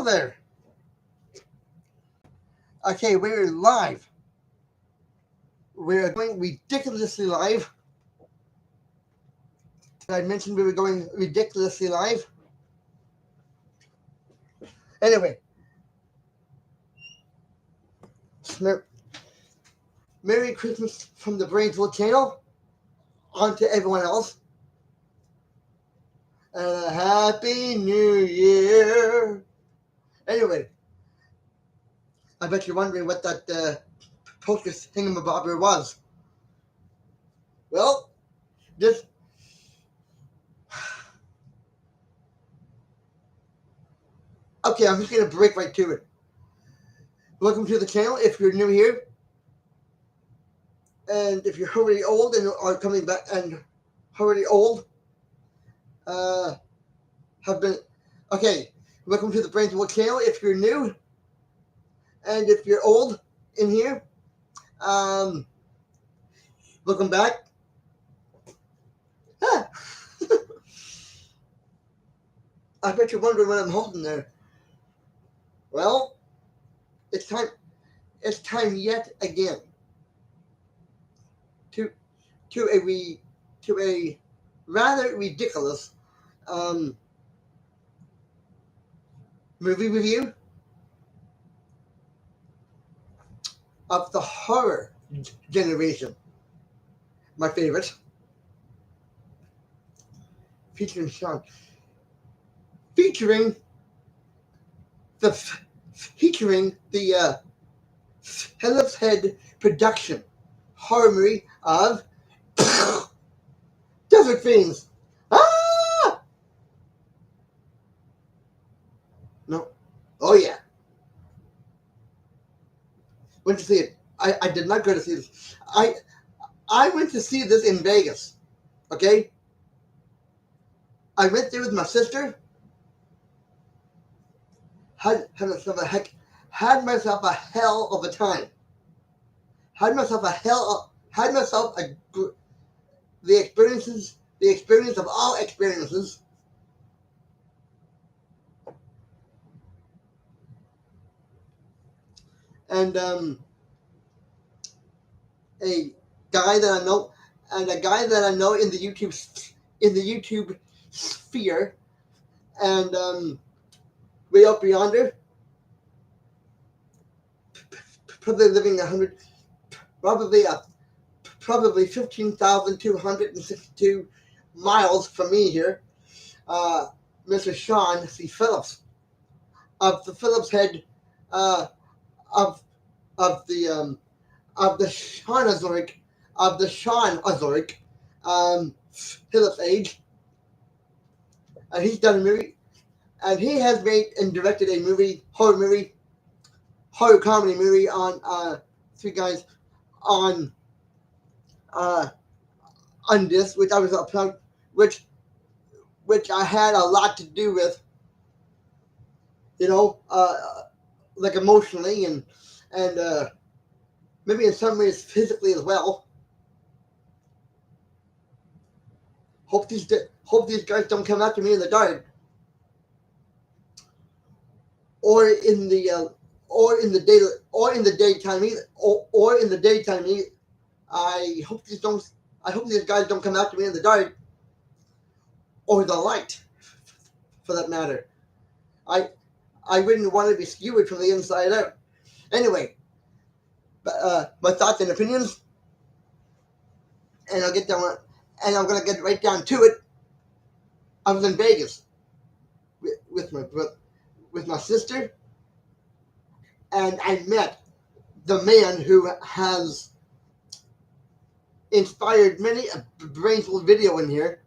there. Okay, we're live. We're going ridiculously live. I mentioned we were going ridiculously live. Anyway. Merry Christmas from the Brainsville channel. On to everyone else. And a Happy New Year. Anyway. I bet you're wondering what that poker thingamabobber was. Well, this... Okay, I'm just going to break right to it. Welcome to the channel if you're new here. And if you're already old and are coming back and already old, have been... Okay, welcome to the Brainsville channel if you're new. And if you're old in here, welcome back. Ah. I bet you're wondering what I'm holding there. Well, it's time yet again to a rather ridiculous movie review of the horror generation. My favorite, featuring Sean, featuring the Phillips head production horror movie of Desert Fiends. Ah! No. Oh yeah. Went to see it. I did not go to see this. I went to see this in Vegas. Okay? I went there with my sister. Had myself a hell of a time. The experience of all experiences. And a guy that I know in the YouTube sphere, and way up yonder, probably living probably 15,262 miles from me here, Mr. Sean C. Phillips of the Phillips head, of the Sean Azoric, Phillips age, and he's done a movie, and he has made and directed a horror comedy movie on three guys on this, which I was which I had a lot to do with, like emotionally and maybe in some ways physically as well. Hope these guys don't come after me in the dark, or in the daytime either. I hope these guys don't come after me in the dark or the light, for that matter. I wouldn't want to be skewered from the inside out. Anyway, my thoughts and opinions, and I'm gonna get right down to it. I was in Vegas with my sister, and I met the man who has inspired many a Brainsville video in here.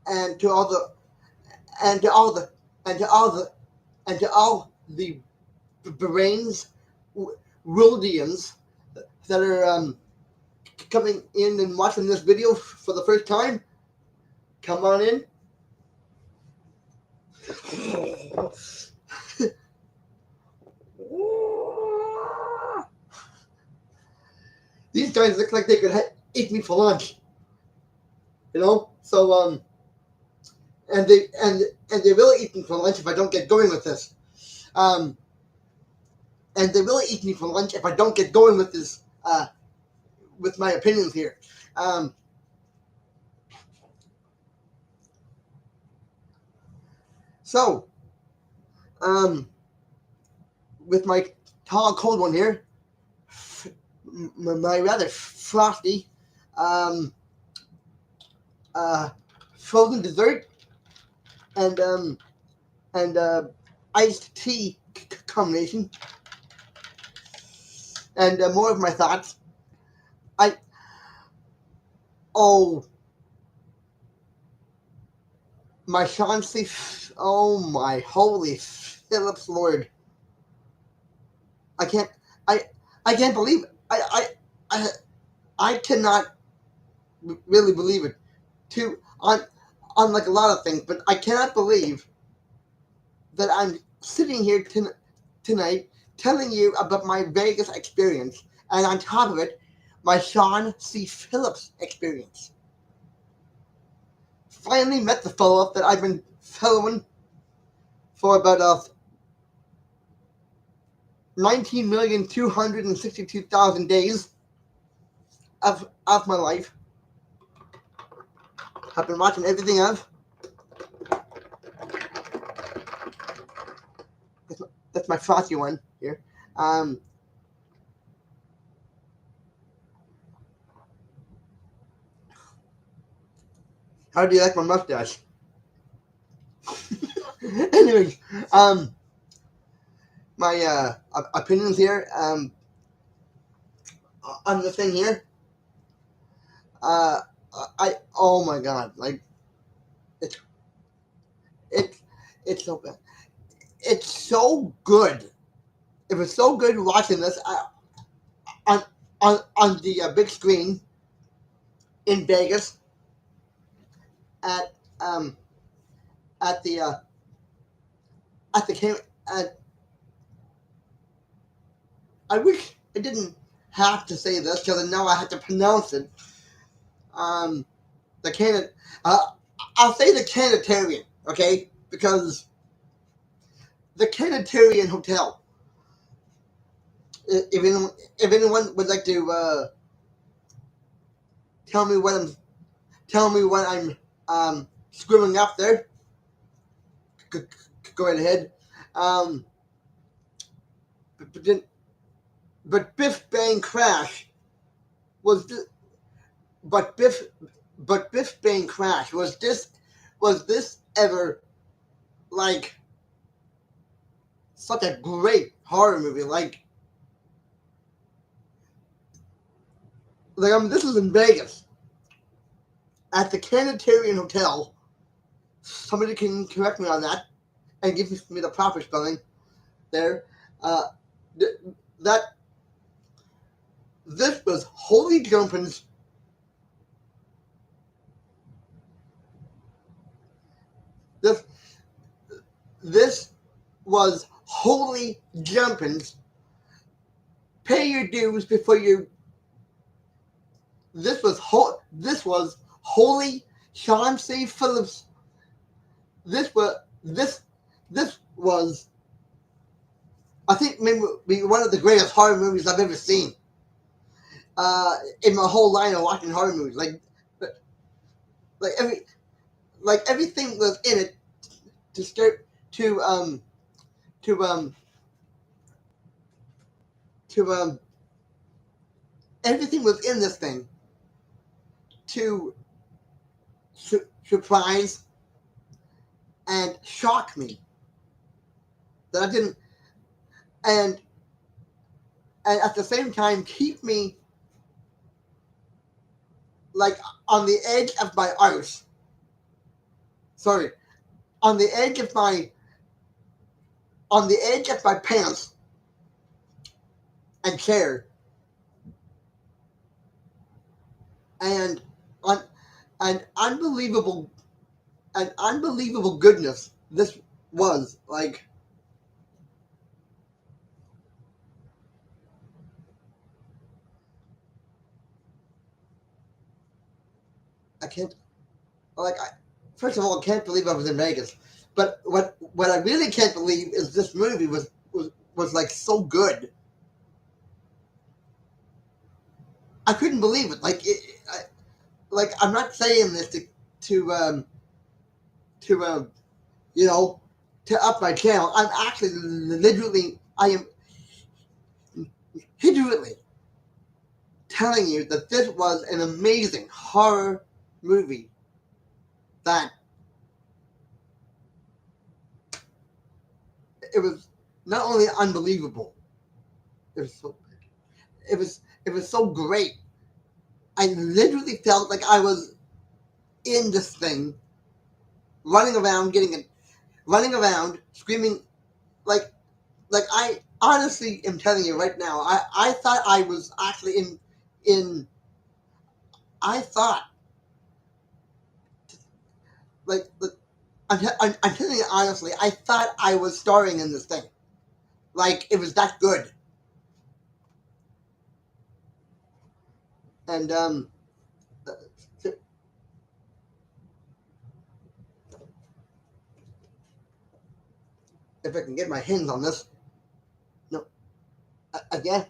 And to all the brains Wildians that are coming in and watching this video for the first time, come on in. These guys look like they could eat me for lunch. So and they really eat me for lunch if I don't get going with this. Um, and they really eat me for lunch if I don't get going with this. With my opinions here. Um, so, um, with my tall, cold one here, my rather frosty, um, uh, frozen dessert and iced tea combination, and more of my thoughts. I oh my Chauncey, oh my holy Phillips Lord! I can't I I can't believe it. I I cannot really believe it. To on like a lot of things, but I cannot believe that I'm sitting here tonight telling you about my Vegas experience, and on top of it, my Sean C. Phillips experience. Finally met the fellow that I've been following for about 19,262,000 days of my life. I've been watching everything of. That's my frothy one here. Um, how do you like my mustache? Anyways, my opinions here on the thing here. Uh, I oh my god, like it's it's it's so bad. It's so good. It was so good watching this on on the big screen in Vegas at um at the uh, at the cam at. I wish I didn't have to say this because I know I have to pronounce it. Um, the Canada. I'll say the Canatarian, okay? Because the Canatarian Hotel. If anyone would like to tell me what I'm screwing up there, g- go right ahead. Um, but, but Biff Bang Crash was th- but Biff Bang Crash was this ever like such a great horror movie this is in Vegas at the Canatarian Hotel. Somebody can correct me on that and give me the proper spelling there. Uh, th- that this was Holy Jumpins. This this was Holy Jumpins. Pay your dues before you. This was Holy Sean C. Phillips. This was this this was I think maybe one of the greatest horror movies I've ever seen. In my whole line of watching horror movies, like every like everything was in it to start to to um to everything was in this thing to surprise and shock me that I didn't and and at the same time keep me like on the edge of my arse. Sorry, on the edge of my pants and chair and on an unbelievable goodness this was like I can't like first of all, I can't believe I was in Vegas. But what I really can't believe is this movie was like so good. I couldn't believe it. Like I'm not saying this to you know to up my channel. I'm actually literally I am literally telling you that this was an amazing horror movie that it was not only unbelievable, it was so it was so great. I literally felt like I was in this thing, running around, running around, screaming like I honestly am telling you right now. I thought I was actually in. I thought like I'm telling you honestly. I thought I was starring in this thing. Like it was that good. And if I can get my hands on this, no, again.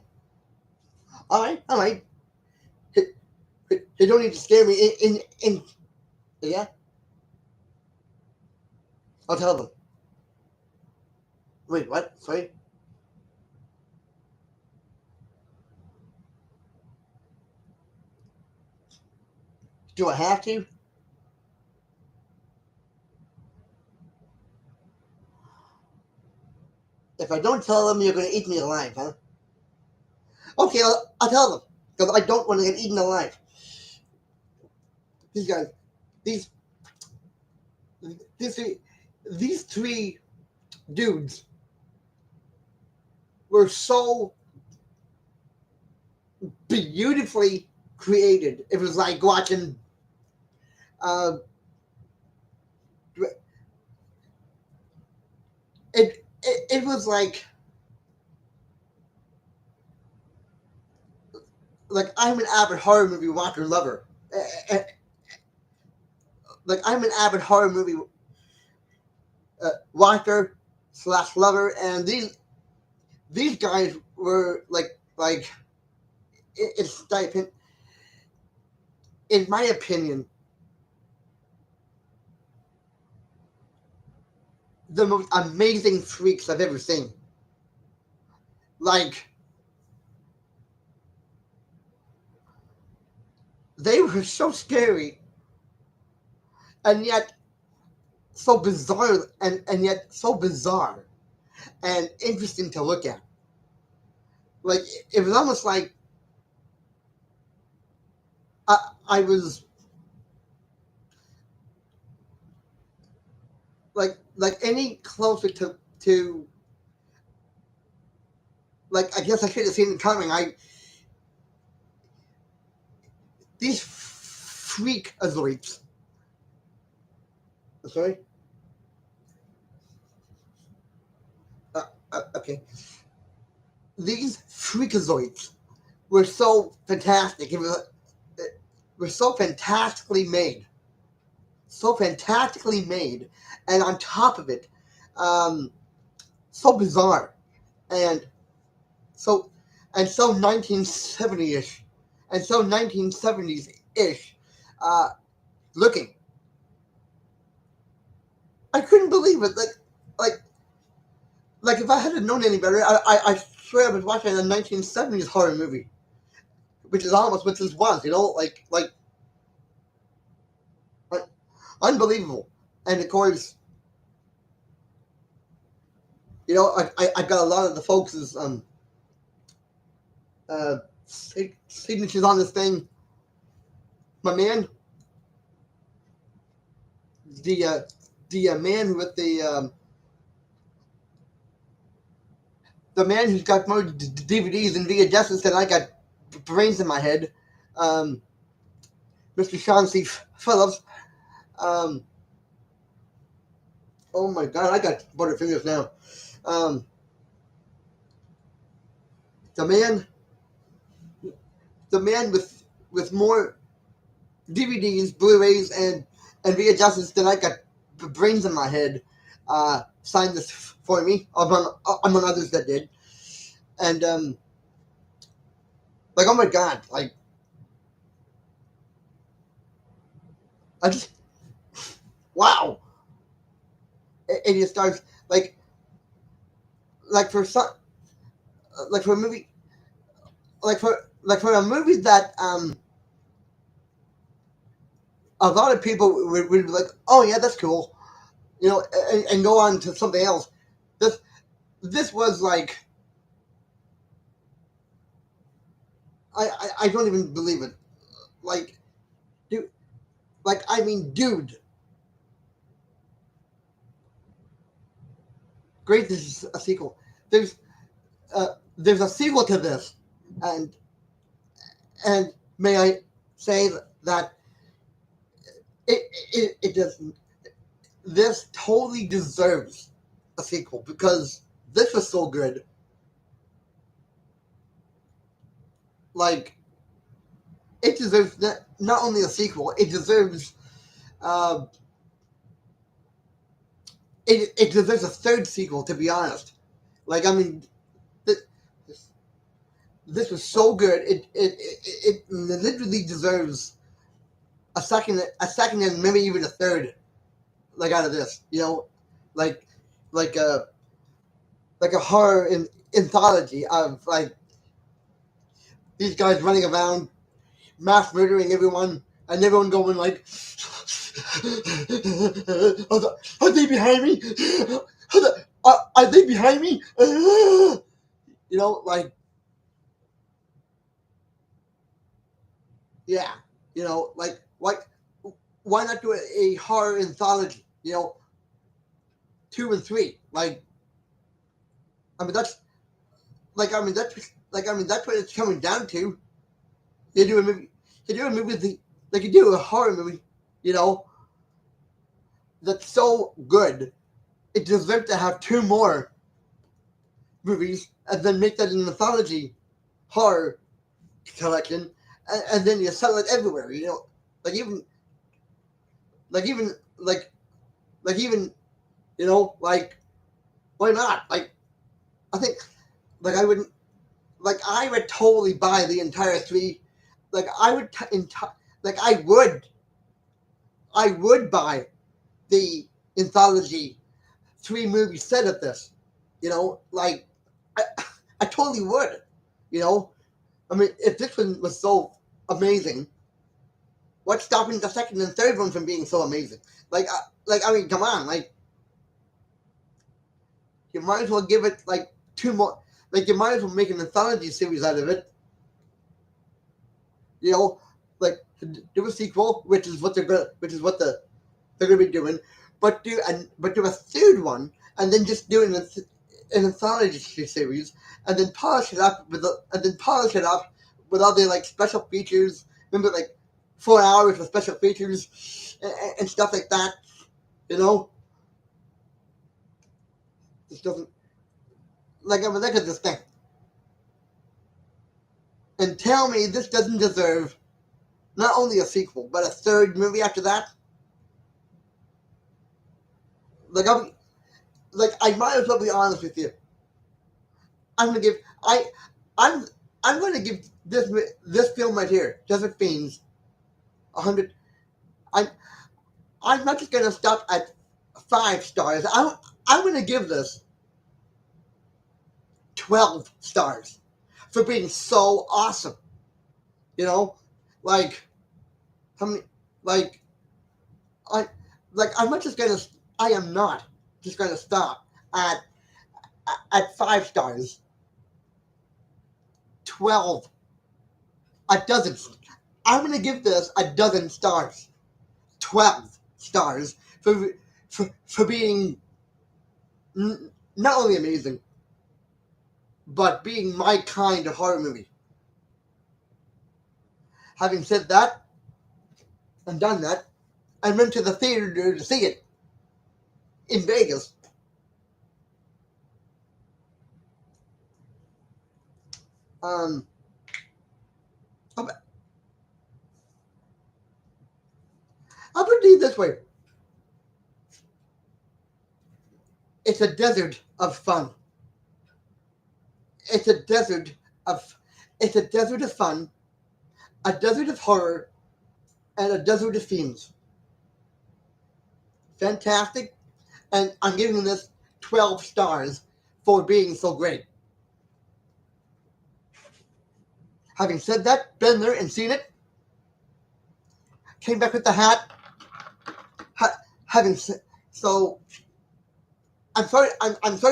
All right. You don't need to scare me. Yeah, I'll tell them. Wait, what? Sorry. Do I have to? If I don't tell them, you're going to eat me alive, huh? Okay, I'll tell them because I don't want to get eaten alive. These guys, these these three, these three dudes were so beautifully created. It was like watching. Uh, it was like I'm an avid horror movie watcher lover. Uh, like I'm an avid horror movie watcher slash lover, and these guys were it's in my opinion the most amazing freaks I've ever seen. Like they were so scary and yet so bizarre and yet so bizarre and interesting to look at. Like it was almost like I, I was like any closer to like I guess I should have seen it coming. I these freak azoids. Sorry. Okay. These freakazoids were so fantastic. It were so fantastically made, so fantastically made, and on top of it, um, so bizarre and so so 1970 ish, and so 1970s ish uh, looking. I couldn't believe it. Like like if I had known any better, I swear I was watching a 1970s horror movie, which is almost what this was. You know, uh, unbelievable. And of course, you know, I got a lot of the folks' uh, signatures on this thing. My man, the uh, the man with the man who's got more DVDs and VHSs than I got brains in my head, um, Mr. Sean C. Phillips. Um, oh my God, I got butterfingers now. Um, the man, the man with more DVDs, Blu-rays, and via justice tonight got brains in my head. Signed this for me among others that did, and like, oh my god, like, I just, wow. It just starts like for some, like for a movie, like for a movie that a lot of people would be like, oh yeah, that's cool, and go on to something else. This this was like, I don't even believe it. Like, dude, like, I mean, dude, great. This is a sequel. There's there's a sequel to this, and and may I say that it doesn't. This totally deserves a sequel because this was so good. Like, it deserves not only a sequel, it deserves uh, it deserves a third sequel. To be honest, like, I mean, this, this was so good. It literally deserves a second, and maybe even a third. Like, out of this, like like a like a horror anthology of, like, these guys running around mass murdering everyone, and everyone going like, "Are they behind me? Are they behind me?" Like, yeah, like, why not do a horror anthology? 2 and 3. Like, I mean, that's what it's coming down to. You do a movie, you do a movie, like you do a horror movie, you know, that's so good. It deserves to have two more movies, and then make that an anthology horror collection, and then you sell it everywhere. Like, even, like even, like even, like, why not? Like, I think, like, I would totally buy the entire three. Like, like, I would buy the anthology three-movie set of this. Like, I, I totally would. You know, I mean, if this one was so amazing, what's stopping the second and third one from being so amazing? I mean, come on, like, you might as well give it like two more. Like, you might as well make an anthology series out of it. You know, like, do a sequel, which is what they're gonna be doing, but do a third one, and then just do an anthology series, and then polish it up with all the, like, special features. Remember, like, 4 hours of special features and stuff like that. You know, this doesn't, like, I mean, look at this thing and tell me this doesn't deserve not only a sequel but a third movie after that. Like, I might as well be honest with you. I'm gonna give I'm I'm gonna give this film right here, Desert Fiends, 100. I'm I'm not just gonna stop at 5 stars. I'm gonna give this 12 stars for being so awesome. You know, like, how many? Like, I I'm not just gonna. I am not just gonna stop at 5 stars. 12, a dozen. I'm gonna give this a dozen stars. 12 stars for being not only amazing, but being my kind of horror movie. Having said that and done that, I went to the theater to see it in Vegas. Um, I'll put it this way. It's a desert of fun. It's a desert of fun, a desert of horror, and a desert of fiends. Fantastic, and I'm giving this 12 stars for being so great. Having said that, been there and seen it, came back with the hat. So, I'm sorry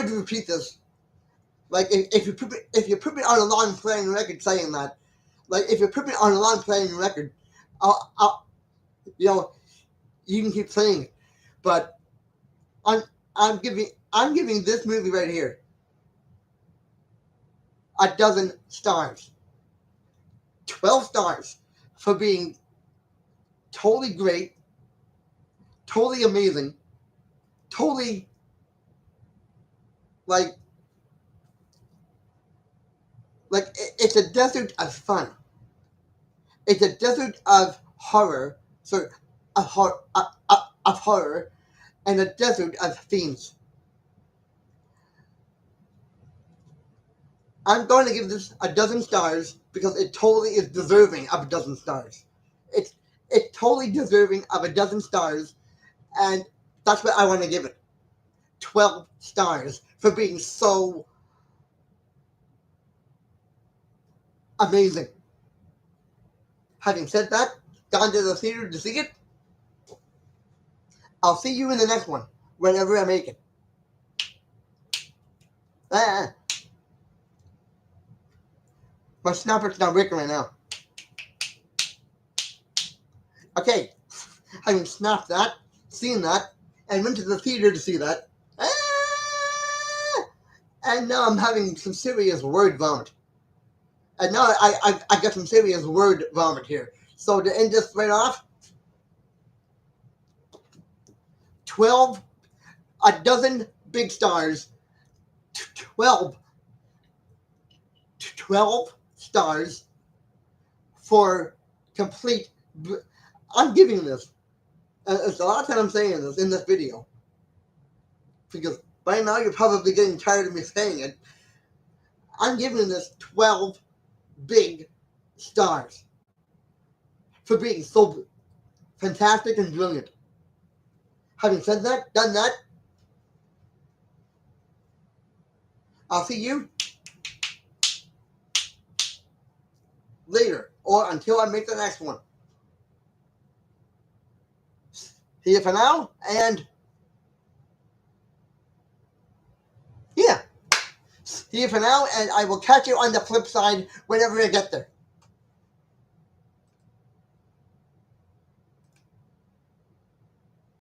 to repeat this. Like if you put me on a long playing record saying that, like if you put me on a long playing record, I'll you know you can keep playing it, but I'm I'm giving this movie right here a dozen stars, 12 stars for being totally great, totally amazing, totally like it's a desert of fun. It's a desert of horror, so of horror, and a desert of fiends. I'm going to give this a dozen stars because it totally is deserving of a dozen stars. It's it's totally deserving of a dozen stars, and that's what I want to give it. 12 stars for being so amazing. Having said that, gone to the theater to see it. I'll see you in the next one, whenever I make it. Ah, my snapper's not working right now. Okay, having snapped that, seen that, and went to the theater to see that. Ah, and now I'm having some serious word vomit. And now I got some serious word vomit here. So to end this right off, 12, a dozen big stars, 12, 12 stars for complete. I'm giving this. It's a lot of time I'm saying this in this video. Because by now you're probably getting tired of me saying it. I'm giving this 12 big stars for being so fantastic and brilliant. Having said that, done that, I'll see you later or until I make the next one. See you for now, and yeah. See you for now, and I will catch you on the flip side whenever I get there.